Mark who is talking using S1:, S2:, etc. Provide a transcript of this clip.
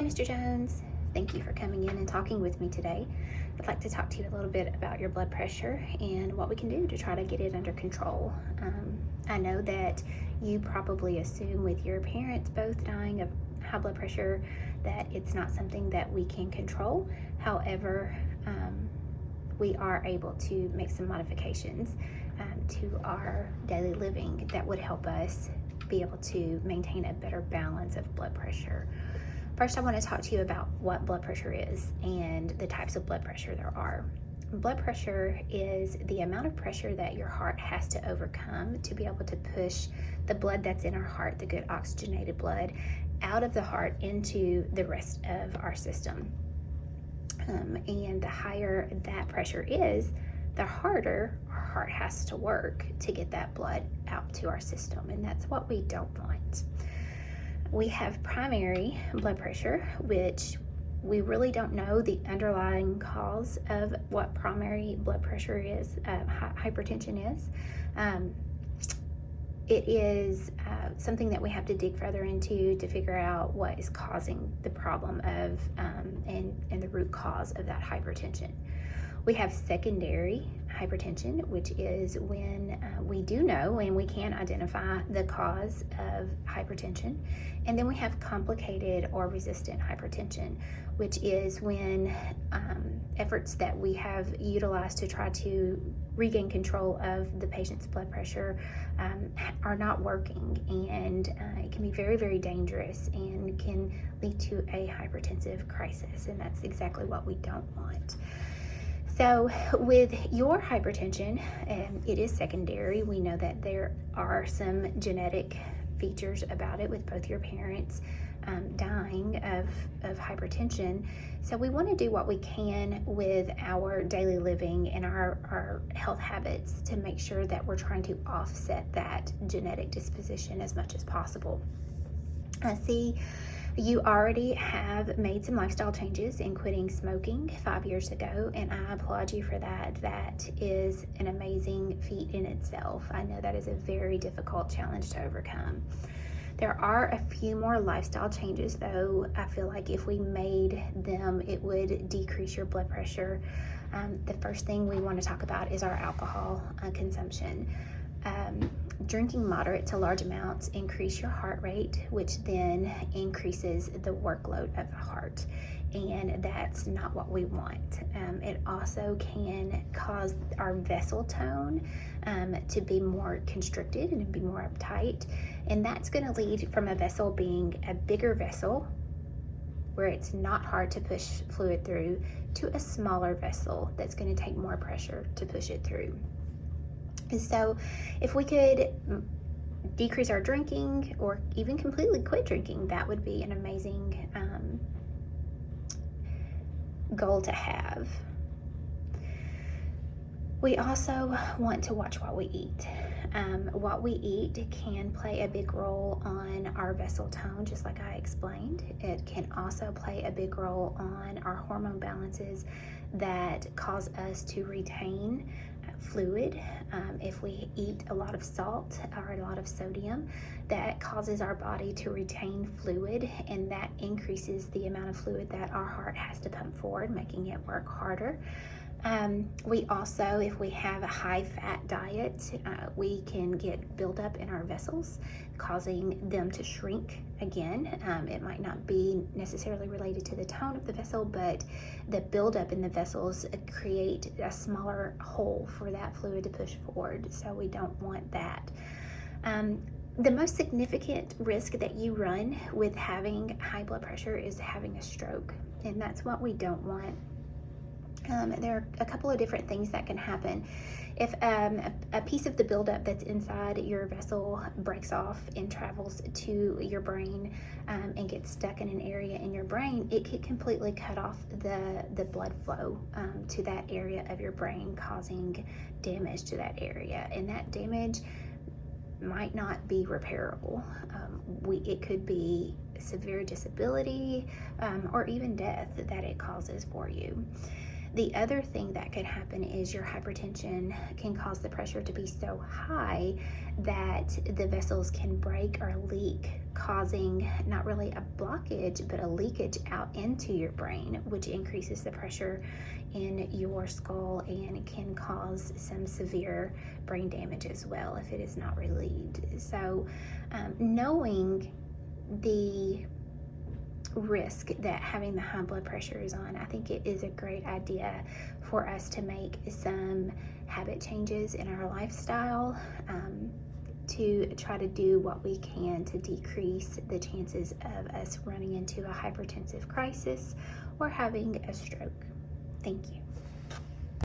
S1: Mr. Jones. Thank you for coming in and talking with me today. I'd like to talk to you a little bit about your blood pressure and what we can do to try to get it under control. I know that you probably assume with your parents both dying of high blood pressure that it's not something that we can control. However, we are able to make some modifications to our daily living that would help us be able to maintain a better balance of blood pressure. First, I want to talk to you about what blood pressure is and the types of blood pressure there are. Blood pressure is the amount of pressure that your heart has to overcome to be able to push the blood that's in our heart, the good oxygenated blood, out of the heart into the rest of our system. And the higher that pressure is, the harder our heart has to work to get that blood out to our system, and that's what we don't want. We have primary blood pressure, which we really don't know the underlying cause of what primary blood pressure is, hypertension is. It is something that we have to dig further into to figure out what is causing the problem of and the root cause of that hypertension. We have secondary hypertension, which is when we do know and we can identify the cause of hypertension. And then we have complicated or resistant hypertension, which is when efforts that we have utilized to try to regain control of the patient's blood pressure are not working, and it can be very, very dangerous and can lead to a hypertensive crisis, and that's exactly what we don't want. So with your hypertension, it is secondary. We know that there are some genetic features about it with both your parents dying of hypertension. So we want to do what we can with our daily living and our health habits to make sure that we're trying to offset that genetic disposition as much as possible. I see you already have made some lifestyle changes in quitting smoking 5 years ago, and I applaud you for that. That is an amazing feat in itself. I know that is a very difficult challenge to overcome. There are a few more lifestyle changes, though. I feel like if we made them, it would decrease your blood pressure. The first thing we want to talk about is our alcohol consumption. Drinking moderate to large amounts increase your heart rate, which then increases the workload of the heart, and that's not what we want. It also can cause our vessel tone to be more constricted and be more uptight, and that's going to lead from a vessel being a bigger vessel where it's not hard to push fluid through to a smaller vessel that's going to take more pressure to push it through. And so if we could decrease our drinking or even completely quit drinking, that would be an amazing goal to have. We also want to watch what we eat. What we eat can play a big role on our vessel tone, just like I explained. It can also play a big role on our hormone balances that cause us to retain fluid. If we eat a lot of salt or a lot of sodium, that causes our body to retain fluid, and that increases the amount of fluid that our heart has to pump forward, making it work harder. We also, if we have a high fat diet, we can get buildup in our vessels, causing them to shrink again. It might not be necessarily related to the tone of the vessel, but the buildup in the vessels create a smaller hole for that fluid to push forward, so we don't want that. The most significant risk that you run with having high blood pressure is having a stroke, and that's what we don't want. There are a couple of different things that can happen. If a piece of the buildup that's inside your vessel breaks off and travels to your brain and gets stuck in an area in your brain, it could completely cut off the blood flow to that area of your brain, causing damage to that area. And that damage might not be repairable. It could be severe disability or even death that it causes for you. The other thing that could happen is your hypertension can cause the pressure to be so high that the vessels can break or leak, causing not really a blockage, but a leakage out into your brain, which increases the pressure in your skull and can cause some severe brain damage as well if it is not relieved. So, knowing the risk that having the high blood pressure is on, I think it is a great idea for us to make some habit changes in our lifestyle to try to do what we can to decrease the chances of us running into a hypertensive crisis or having a stroke. Thank you.